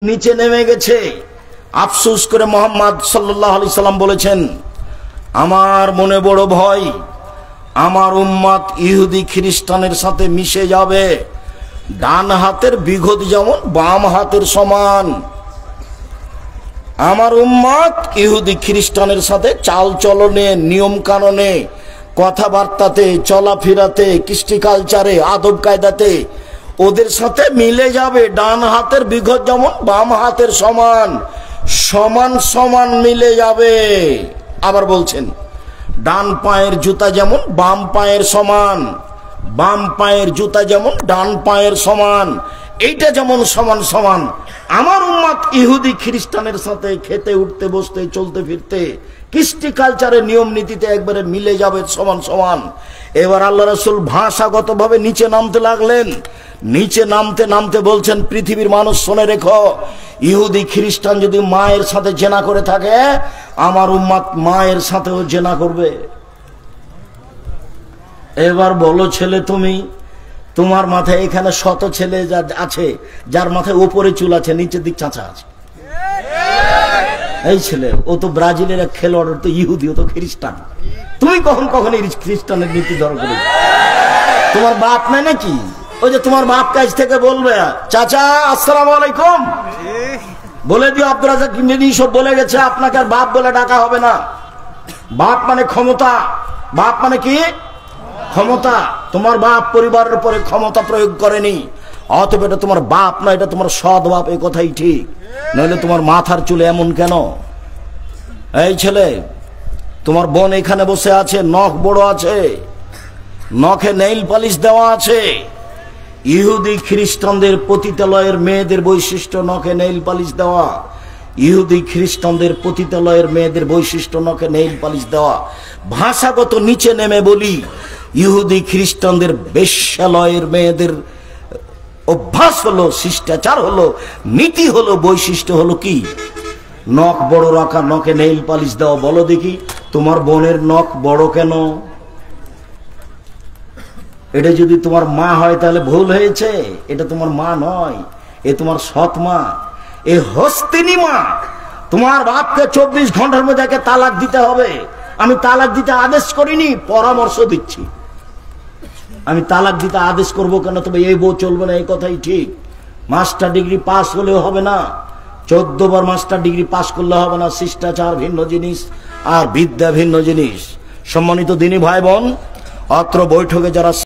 নিচে নেমে গেছে। আফসোস করে মুহাম্মদ সাল্লাল্লাহু আলাইহি সাল্লাম বলেছেন, আমার মনে বড় ভয়, আমার উম্মত ইহুদি খ্রিস্টানের সাথে মিশে যাবে। ডান হাতের বিঘত যেমন বাম হাতের সমান। আমার উম্মত ইহুদি খ্রিস্টানের সাথে চাল চলনে, নিয়ম কানুনে, কথাবার্তাতে, চলাফেরাতে, কৃষ্টি কালচারে, আদব কায়দাতে ওদের সাথে মিলে যাবে। ডান হাতের বিঘত যেমন বাম হাতের সমান, সমান সমান মিলে যাবে। আবার বলছেন, ডান পায়ের জুতা যেমন বাম পায়ের সমান, বাম পায়ের জুতা যেমন ডান পায়ের সমান, এইটা যেমন সমান সমান আমার উম্মত ইহুদি খ্রিস্টানের সাথে খেতে, উঠতে, বসতে, চলতে ফিরতে, কৃষ্টি কালচারের নিয়ম নীতিতে একবারে মিলে যাবে সমান সমান। এবার আল্লাহ রাসূল ভাষাগতভাবে নিচে নামতে লাগলেন। নিচে নামতে নামতে বলছেন, পৃথিবীর মানুষ শুনে রেখো, ইহুদি খ্রিস্টান যদি মায়ের সাথে জেনা করে থাকে, আমার উম্মত মায়ের সাথেও জেনা করবে। এবার বলো ছেলে, তুমি তোমার মাথায় এখানে শত ছেলে আছে যার মাথায় উপরে চুল আছে, নিচের দিক চাঁচা আছে। এই ছেলে, ও তো ব্রাজিলের এক খেলোয়াড়, তো ইহুদি, ও তো খ্রিস্টান। তুমি কখন কখন এই খ্রিস্টানের নীতি ধর করে? তোমার বাপ নাই নাকি? ওই যে তোমার বাপ কাছ থেকে বলবে, চাচা আসসালামু আলাইকুম বলে দিও। আব্দুল রাজ্জাক কিমনি সব বলে গেছে, আপনাকে আর বাপ বলে ডাকা হবে না। বাপ মানে ক্ষমতা। বাপ মানে কি? ক্ষমতা। তোমার বাপ পরিবারের উপরে ক্ষমতা প্রয়োগ করেনি, অতএব এটা তোমার বাপ না, এটা তোমার সৎ বাপ। এই কথাই ঠিক, নইলে তোমার মাথার চুলে এমন কেন? এই ছেলে, তোমার বোন এখানে বসে আছে, নখ বড় আছে, নখে নেইল পালিশ দেওয়া আছে। ইহুদি খ্রিস্টানদের পতিতালয়ের মেয়েদের বৈশিষ্ট্য নখে নেইল পালিশ দেওয়া। ইহুদি খ্রিস্টানদের পতিতালয়ের মেয়েদের বৈশিষ্ট্য নখে নেইল পালিশ দেওয়া। ভাষাগত নিচে নেমে বলি, ইহুদি খ্রিস্টানদের বেশ্যালয়ের মেয়েদের অভ্যাস হলো, শিষ্টাচার হলো, নীতি হলো, বৈশিষ্ট্য হলো কি? নখ বড় রাখা, নখে নেইল পালিশ দেওয়া। বলো দেখি, তোমার বোনের নখ বড় কেন? এটা যদি তোমার মা হয় তাহলে ভুল হয়েছে। এটা তোমার মা নয়, এ তোমার সৎ মা, এ হস্তিনী মা। তোমার বাপকে 24 ঘন্টার মধ্যে একে তালাক দিতে হবে। আমি তালাক দিতে আদেশ করিনি, পরামর্শ দিচ্ছি। আমি তালাক দিতে আদেশ করব কেন? তবে এই বউ চলবে না, এই কথাই ঠিক। মাস্টার ডিগ্রি পাস হলেও হবে না, 14 বার মাস্টার ডিগ্রি পাস করলে হবে না। শিষ্টাচার ভিন্ন জিনিস আর বিদ্যা ভিন্ন জিনিস। সম্মানিত দিনী ভাই বোন, অত্র বৈঠকে যারা